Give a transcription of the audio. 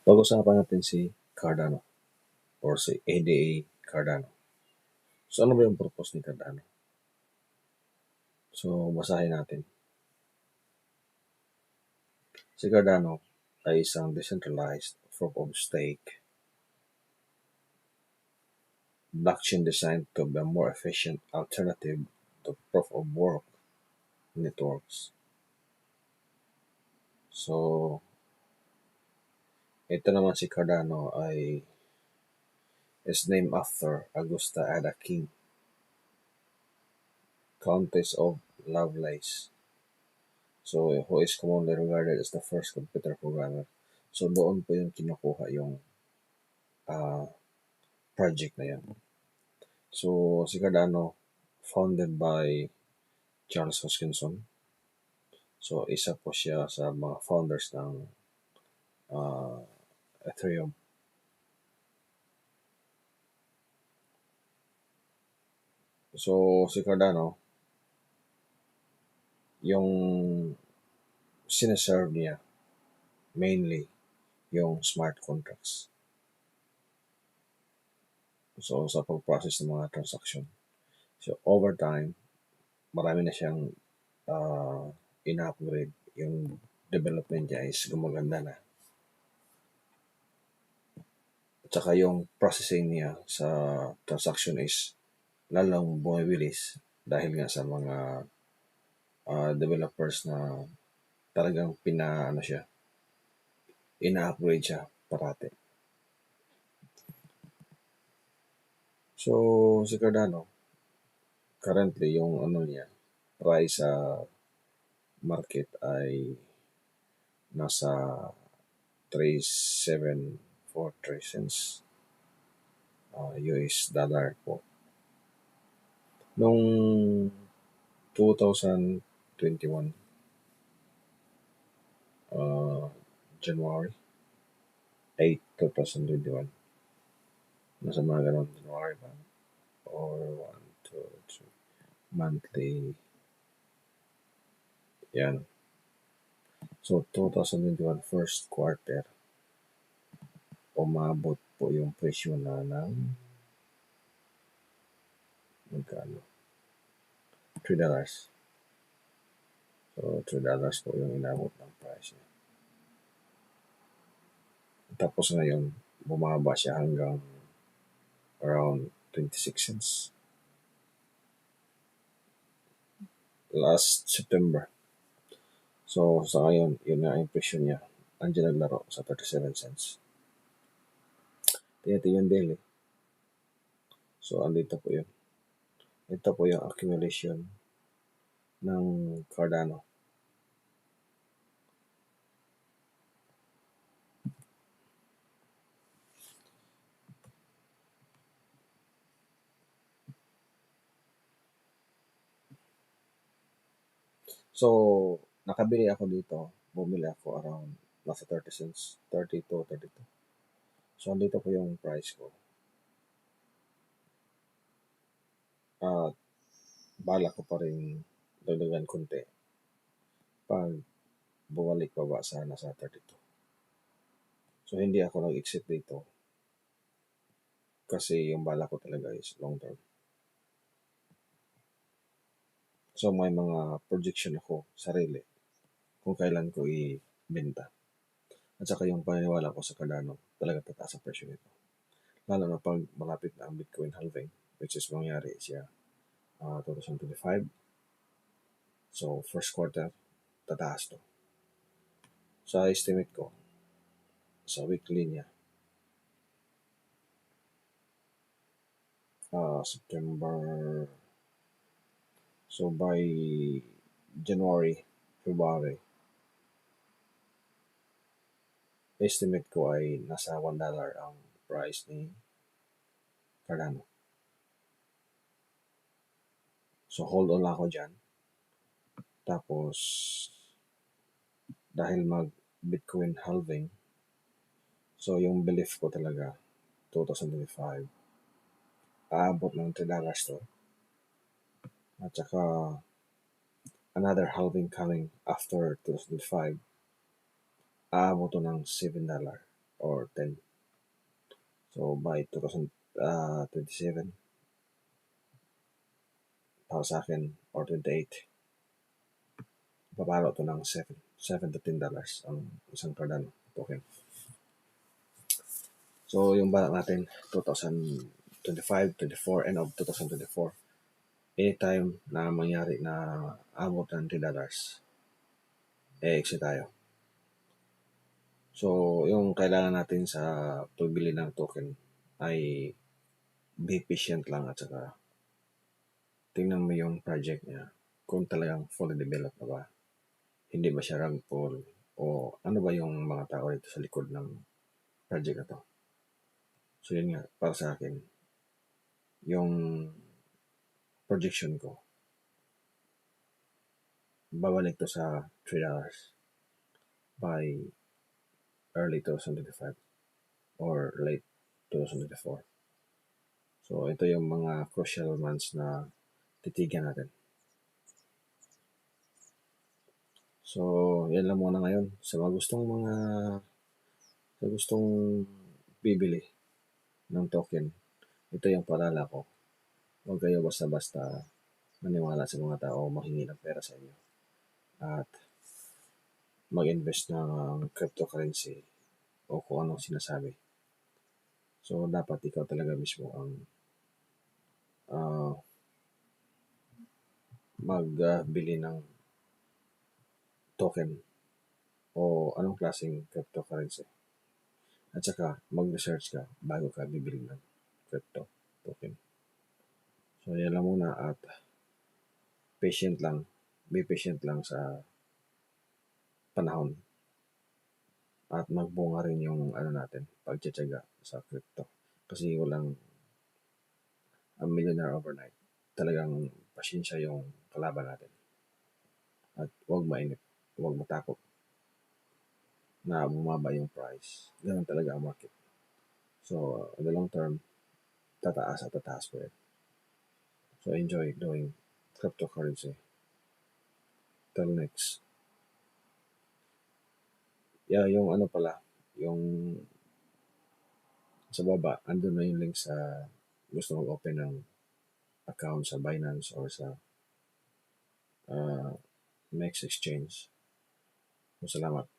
Pag-usapan natin si Cardano or si ADA Cardano. So ano ba yung purpose ni Cardano? So basahin natin. Si Cardano ay isang decentralized proof of stake blockchain designed to be a more efficient alternative to proof of work networks. So ito naman si Cardano ay is named after Augusta Ada King, Countess of Lovelace. So, who is commonly regarded as the first computer programmer. So, doon po yung kinukuha yung project na yan. So, si Cardano, founded by Charles Hoskinson. So, isa po siya sa mga founders ng Ethereum. So, si Cardano, yung sineserve niya, mainly, yung smart contracts. So, sa pag-process ng mga transaction. So, over time, marami na siyang in-upgrade. Yung development niya is gumaganda na. At saka yung processing niya sa transaction is lalong bumibilis dahil nga sa mga developers na talagang ina-upgrade siya parati. So, si Cardano, currently yung niya, price sa market ay nasa 3.743 cents US dollar po. Nung 2021 January 8, 2021 nasa mga ganun January ba or 1, 2, 3 monthly yan. So 2021 first quarter umabot po yung presyo na ng magkano $3. So $3 po yung inabot ng price niya. Tapos ngayon bumaba siya hanggang around 26 cents last September. So sa ngayon yun na yung presyo niya, andiyan naglaro sa 37 cents. Ito yung daily. So andito po yun. Ito po yung accumulation ng Cardano. So, nakabili ako dito. Bumili ako around nasa 30 cents. 32, 32. So, andito po yung price ko. At bala ko pa rin dagdagan konti pag bumalik baba sa nasa 32. So, hindi ako nag-exit dito kasi yung bala ko talaga is long term. So, may mga projection ako sarili kung kailan ko i-benta. At saka yung paniniwala ko sa Cardano, talaga tataas ang presyo nito. Lalo na pag malapit na ang Bitcoin halving, which is mangyari siya 2025. So, first quarter, tataas to. Sa estimate ko, sa weekly niya, September, so by January, February, estimate ko ay nasa $1 ang price ni Cardano. So, hold on lang ako dyan. Tapos, dahil mag-Bitcoin halving, so yung belief ko talaga, 2025, aabot ng $3 to. At saka, another halving coming after 2025, aabot to ng $7 or 10. So by 2027, para sa akin, or 28, papalo to ng 7 to $10 ang isang Cardano token. So yung balak natin, 2025, 24, end of 2024, anytime na mangyari na abot ng $10, exit tayo. So, yung kailangan natin sa pagbili ng token ay be patient lang at saka tingnan mo yung project niya kung talagang fully developed na ba. Hindi ba siya rug pull o ano ba yung mga tao dito sa likod ng project na to. So, yun nga, para sa akin, yung projection ko, babalik to sa $3 by early 2025 or late 2024. So, ito yung mga crucial months na titigan natin. So, yan lang muna ngayon. Sa gustong bibili ng token, ito yung paalala ko. Huwag kayo basta-basta maniwala sa mga tao mahingi ng pera sa inyo. At mag-invest ng cryptocurrency o kung anong sinasabi. So, dapat ikaw talaga mismo ang magbili ng token o anong klaseng cryptocurrency. At saka mag-research ka bago ka bibili ng crypto token. So, yan lang muna at patient lang. Be patient lang sa panahon. At magbunga rin yung natin, pagtsatsaga sa crypto. Kasi walang a millionaire overnight. Talagang pasyensya yung kalaban natin. At huwag mainip, huwag matakot na bumaba yung price. Ganun talaga ang market. So, in the long term, tataas at tataas po yan. So, enjoy doing cryptocurrency. Till next. Yeah, yung yung sa baba, andun na yung link sa gusto mag-open ng account sa Binance or sa Mex Exchange. So, salamat.